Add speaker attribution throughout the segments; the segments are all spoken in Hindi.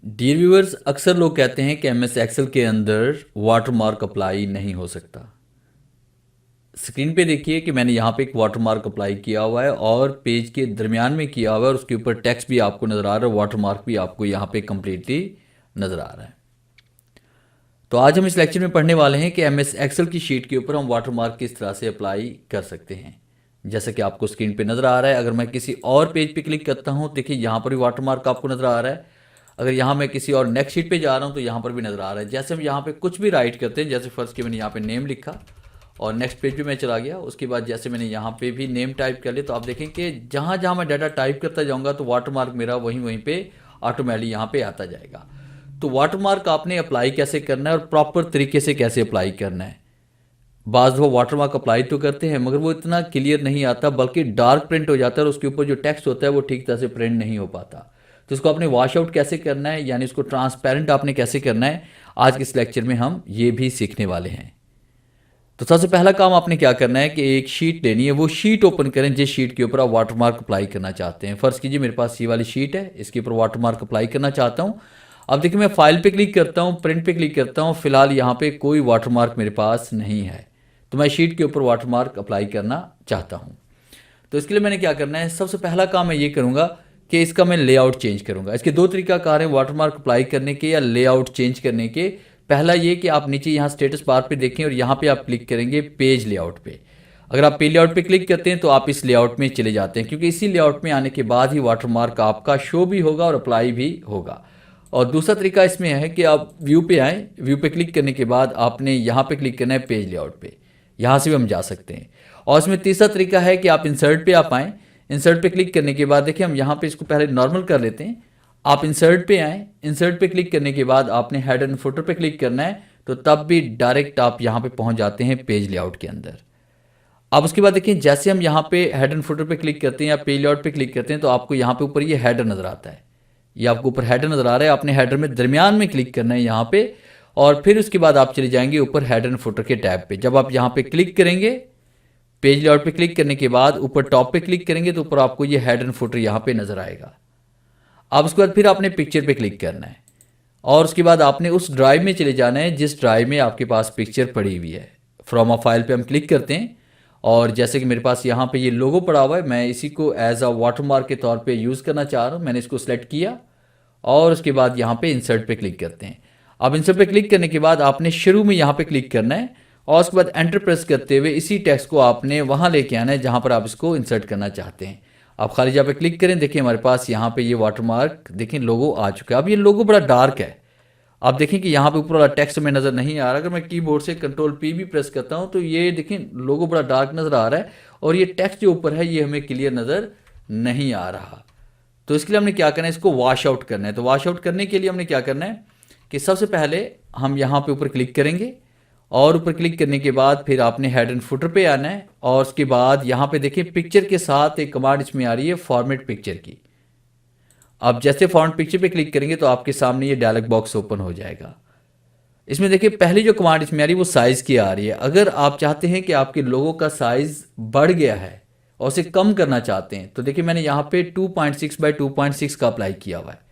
Speaker 1: डियर व्यूअर्स, अक्सर लोग कहते हैं कि एमएस एक्सेल के अंदर वाटरमार्क अप्लाई नहीं हो सकता। स्क्रीन पे देखिए कि मैंने यहाँ पे एक वाटरमार्क अप्लाई किया हुआ है और पेज के दरमियान में किया हुआ है और उसके ऊपर टेक्स्ट भी आपको नज़र आ रहा है, वाटरमार्क भी आपको यहाँ पे कम्प्लीटली नज़र आ रहा है। तो आज हम इस लेक्चर में पढ़ने वाले हैं कि एमएस एक्सेल की शीट के ऊपर हम वाटरमार्क किस तरह से अप्लाई कर सकते हैं। जैसा कि आपको स्क्रीन पे नज़र आ रहा है, अगर मैं किसी और पेज पे क्लिक करता हूँ, देखिए यहाँ पर भी वाटरमार्क आपको नज़र आ रहा है। अगर यहाँ मैं किसी और नेक्स्ट शीट पे जा रहा हूँ तो यहाँ पर भी नज़र आ रहा है। जैसे हम यहाँ पे कुछ भी राइट करते हैं, जैसे फर्स्ट के मैंने यहाँ पे नेम लिखा और नेक्स्ट पेज पे मैं चला गया, उसके बाद जैसे मैंने यहाँ पे भी नेम टाइप कर लिया, तो आप देखें कि जहाँ जहाँ मैं डाटा टाइप करता जाऊँगा तो वाटरमार्क मेरा वहीं वहीं पे ऑटोमेटिकली यहाँ पे आता जाएगा। तो वाटरमार्क आपने अप्लाई कैसे करना है और प्रॉपर तरीके से कैसे अप्लाई करना है। बाज़ दफ़ा वाटरमार्क अप्लाई तो करते हैं मगर वो इतना क्लियर नहीं आता, बल्कि डार्क प्रिंट हो जाता है और उसके ऊपर जो टेक्स्ट होता है वो ठीक तरह से प्रिंट नहीं हो पाता। तो इसको आपने वॉश आउट कैसे करना है, यानी इसको ट्रांसपेरेंट आपने कैसे करना है, आज के इस लेक्चर में हम ये भी सीखने वाले हैं। तो सबसे पहला काम आपने क्या करना है कि एक शीट लेनी है, वो शीट ओपन करें जिस शीट के ऊपर आप वाटरमार्क अप्लाई करना चाहते हैं। फर्स्ट कीजिए मेरे पास ये वाली शीट है, इसके ऊपर वाटरमार्क अप्लाई करना चाहता हूँ। अब देखिए मैं फाइल पे क्लिक करता हूँ, प्रिंट पे क्लिक करता हूँ, फिलहाल यहाँ पे कोई वाटरमार्क मेरे पास नहीं है, तो मैं शीट के ऊपर वाटरमार्क अप्लाई करना चाहता हूँ। तो इसके लिए मैंने क्या करना है, सबसे पहला काम मैं ये करूँगा कि इसका मैं लेआउट चेंज करूँगा। इसके दो तरीकाकार हैं वाटरमार्क अप्लाई करने के या लेआउट चेंज करने के। पहला ये कि आप नीचे यहाँ स्टेटस बार पे देखें और यहाँ पे आप क्लिक करेंगे पेज लेआउट पे। अगर आप पेज लेआउट पे क्लिक करते हैं तो आप इस लेआउट में चले जाते हैं, क्योंकि इसी लेआउट में आने के बाद ही वाटरमार्क आपका शो भी होगा और अप्लाई भी होगा। और दूसरा तरीका इसमें है कि आप व्यू पे आएँ, व्यू पे क्लिक करने के बाद आपने यहाँ पे क्लिक करना है पेज लेआउट पे, यहाँ से भी हम जा सकते हैं। और इसमें तीसरा तरीका है कि आप इंसर्ट पे आप आएँ, इंसर्ट पे क्लिक करने के बाद देखिए हम यहाँ पे इसको पहले नॉर्मल कर लेते हैं। आप इंसर्ट पे आएँ, इंसर्ट पे क्लिक करने के बाद आपने हेड एंड फुटर पे क्लिक करना है, तो तब भी डायरेक्ट आप यहाँ पे पहुँच जाते हैं पेज लेआउट के अंदर। अब उसके बाद देखिए जैसे हम यहाँ पे हेड एंड फुटर पे क्लिक करते हैं या पेज लेआउट पे क्लिक करते हैं तो आपको यहाँ पे ऊपर ये हेडर नज़र आता है, ये आपको ऊपर हेडर नज़र आ रहा है। आपने हेडर में दरमियान में क्लिक करना है यहाँ पे, और फिर उसके बाद आप चले जाएंगे ऊपर हेड एंड फुटर के टैब पे। जब आप यहाँ पे क्लिक करेंगे, पेज लेआउट पे क्लिक करने के बाद ऊपर टॉप पे क्लिक करेंगे तो ऊपर आपको ये हेड एंड फुटर यहाँ पे नज़र आएगा। अब उसके बाद फिर आपने पिक्चर पे क्लिक करना है और उसके बाद आपने उस ड्राइव में चले जाना है जिस ड्राइव में आपके पास पिक्चर पड़ी हुई है। फ्रॉम अ फाइल पे हम क्लिक करते हैं और जैसे कि मेरे पास यहाँ पे ये लोगो पड़ा हुआ है, मैं इसी को एज अ वाटरमार्क के तौर पे यूज़ करना चाह रहा हूँ। मैंने इसको सिलेक्ट किया और उसके बाद यहाँ पे इंसर्ट पे क्लिक करते हैं। अब इंसर्ट पे क्लिक करने के बाद आपने शुरू में यहाँ पे क्लिक करना है और उसके बाद एंटर प्रेस करते हुए इसी टेक्स्ट को आपने वहाँ लेके आना है जहाँ पर आप इसको इंसर्ट करना चाहते हैं। आप खाली जगह पे क्लिक करें, देखिए हमारे पास यहाँ पे ये वाटरमार्क देखें लोगो आ चुका है। अब ये लोगो बड़ा डार्क है, आप देखें कि यहाँ पे ऊपर वाला टेक्स्ट में नज़र नहीं आ रहा। अगर मैं कीबोर्ड से कंट्रोल पी भी प्रेस करता हूँ तो ये देखें लोगो बड़ा डार्क नज़र आ रहा है और ये टेक्स्ट जो ऊपर है ये हमें क्लियर नज़र नहीं आ रहा। तो इसके लिए हमने क्या करना है, इसको वॉश आउट करना है। तो वॉश आउट करने के लिए हमने क्या करना है कि सबसे पहले हम यहाँ पे ऊपर क्लिक करेंगे और ऊपर क्लिक करने के बाद फिर आपने हेड एंड फुटर पे आना है और उसके बाद यहाँ पे देखिए पिक्चर के साथ एक कमांड इसमें आ रही है फॉर्मेट पिक्चर की। अब जैसे फॉर्मेट पिक्चर पे क्लिक करेंगे तो आपके सामने ये डायलॉग बॉक्स ओपन हो जाएगा। इसमें देखिए पहली जो कमांड इसमें आ रही है वो साइज़ की आ रही है। अगर आप चाहते हैं कि आपके लोगों का साइज़ बढ़ गया है और उसे कम करना चाहते हैं तो देखिए मैंने यहाँ पे 2.6 बाई 2.6 का अप्लाई किया हुआ है।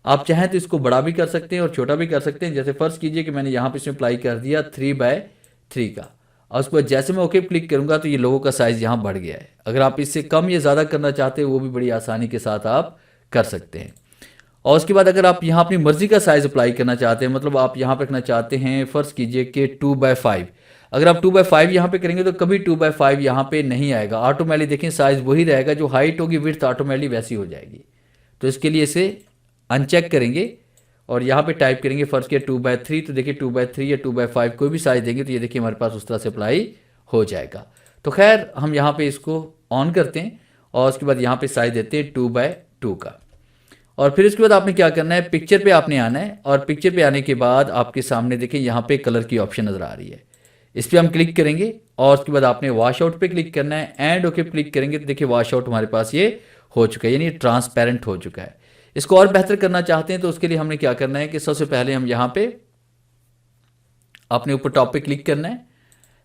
Speaker 1: आप चाहें तो इसको बड़ा भी कर सकते हैं और छोटा भी कर सकते हैं। जैसे फर्स्ट कीजिए कि मैंने यहाँ पे इसमें अप्लाई कर दिया 3/3 का, और उसके बाद जैसे मैं ओके क्लिक करूँगा तो ये लोगों का साइज़ यहाँ बढ़ गया है। अगर आप इससे कम या ज़्यादा करना चाहते हैं वो भी बड़ी आसानी के साथ आप कर सकते हैं। और उसके बाद अगर आप यहाँ अपनी मर्ज़ी का साइज़ अप्लाई करना चाहते हैं, मतलब आप यहाँ पे रखना चाहते हैं फ़र्ज़ कीजिए कि 2/5, अगर आप 2/5 यहाँ पे करेंगे तो कभी 2/5 यहाँ पे नहीं आएगा, ऑटोमेटिकली देखें साइज़ वही रहेगा, जो हाइट होगी विड्थ ऑटोमेटिकली वैसी हो जाएगी। तो इसके लिए इसे अनचेक करेंगे और यहाँ पे टाइप करेंगे फ़र्ज़ किया 2/3, तो देखिए 2/3 या 2/5 कोई भी साइज़ देंगे तो ये देखिए हमारे पास उस तरह से अप्लाई हो जाएगा। तो खैर हम यहाँ पे इसको ऑन करते हैं और उसके बाद यहाँ पे साइज़ देते हैं 2/2 का। और फिर उसके बाद आपने क्या करना है, पिक्चर पे आपने आना है और पिक्चर पे आने के बाद आपके सामने देखिए यहाँ पे कलर की ऑप्शन नज़र आ रही है, इस पर हम क्लिक करेंगे और उसके बाद आपने वॉश आउट पे क्लिक करना है एंड ओके क्लिक करेंगे तो देखिए वॉश आउट हमारे पास ये हो चुका है, यानी ट्रांसपेरेंट हो चुका है। इसको और बेहतर करना चाहते हैं तो उसके लिए हमने क्या करना है कि सबसे पहले हम यहाँ पे अपने ऊपर टॉप पे क्लिक करना है,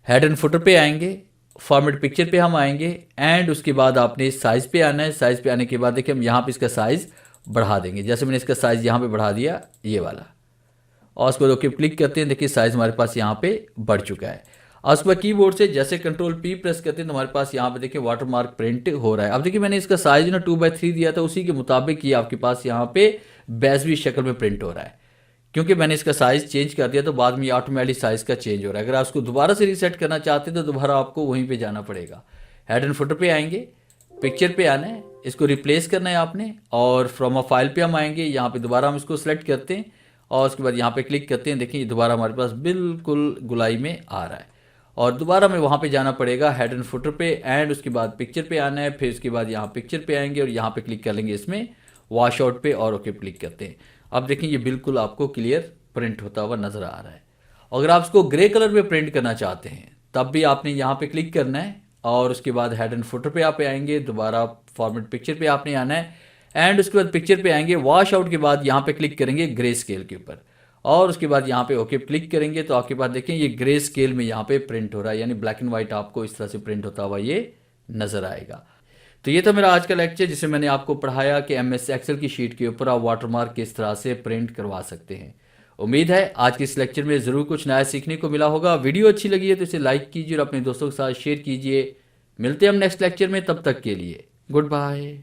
Speaker 1: हेड एंड फुटर पे आएंगे, फॉर्मेट पिक्चर पे हम आएंगे एंड उसके बाद आपने साइज़ पे आना है। साइज़ पे आने के बाद देखिए हम यहाँ पे इसका साइज़ बढ़ा देंगे। जैसे मैंने इसका साइज़ यहाँ पे बढ़ा दिया ये वाला, और उसके बाद ओके क्लिक करते हैं, देखिए साइज़ हमारे पास यहाँ पे बढ़ चुका है। और उसके बाद कीबोर्ड से जैसे कंट्रोल पी प्रेस करते हैं तो हमारे पास यहाँ पे देखिए वाटर मार्क प्रिंट हो रहा है। अब देखिए मैंने इसका साइज ना 2/3 दिया था, उसी के मुताबिक ये आपके पास यहाँ पे बेसवी शक्ल में प्रिंट हो रहा है। क्योंकि मैंने इसका साइज़ चेंज कर दिया तो बाद में ये ऑटोमेटिक साइज़ का चेंज हो रहा है। अगर आप उसको दोबारा से रीसेट करना चाहते हैं तो दोबारा आपको वहीं पे जाना पड़ेगा। हेड एंड फुटर पे आएंगे, पिक्चर पे आना है, इसको रिप्लेस करना है आपने, और फ्रॉम अ फाइल पे हम आएंगे, यहाँ पे दोबारा हम इसको सेलेक्ट करते हैं और उसके बाद यहाँ पे क्लिक करते हैं। देखिए दोबारा हमारे पास बिल्कुल गुलाई में आ रहा है। और दोबारा हमें वहाँ पे जाना पड़ेगा हेड एंड फुटर पे, एंड उसके बाद पिक्चर पे आना है, फिर उसके बाद यहाँ पिक्चर पे आएंगे और यहाँ पे क्लिक कर लेंगे इसमें वॉश आउट पे और ओके क्लिक करते हैं। अब देखें ये बिल्कुल आपको क्लियर प्रिंट होता हुआ नज़र आ रहा है। अगर आप इसको ग्रे कलर में प्रिंट करना चाहते हैं तब भी आपने यहाँ पे क्लिक करना है और उसके बाद हेड एंड फुटर पे आप आएंगे, दोबारा फॉर्मेट पिक्चर पे आपने आना है, एंड उसके बाद पिक्चर पे आएंगे, वॉश आउट के बाद यहाँ पे क्लिक करेंगे ग्रे स्केल के ऊपर और उसके बाद यहाँ पे ओके क्लिक करेंगे तो आपके पास देखें ये ग्रे स्केल में यहाँ पे प्रिंट हो रहा है, यानी ब्लैक एंड व्हाइट आपको इस तरह से प्रिंट होता हुआ ये नज़र आएगा। तो ये था मेरा आज का लेक्चर जिसे मैंने आपको पढ़ाया कि एमएस एक्सेल की शीट के ऊपर आप वाटरमार्क किस तरह से प्रिंट करवा सकते हैं। उम्मीद है आज के इस लेक्चर में ज़रूर कुछ नया सीखने को मिला होगा। वीडियो अच्छी लगी है तो इसे लाइक कीजिए और अपने दोस्तों के साथ शेयर कीजिए। मिलते हैं हम नेक्स्ट लेक्चर में, तब तक के लिए गुड बाय।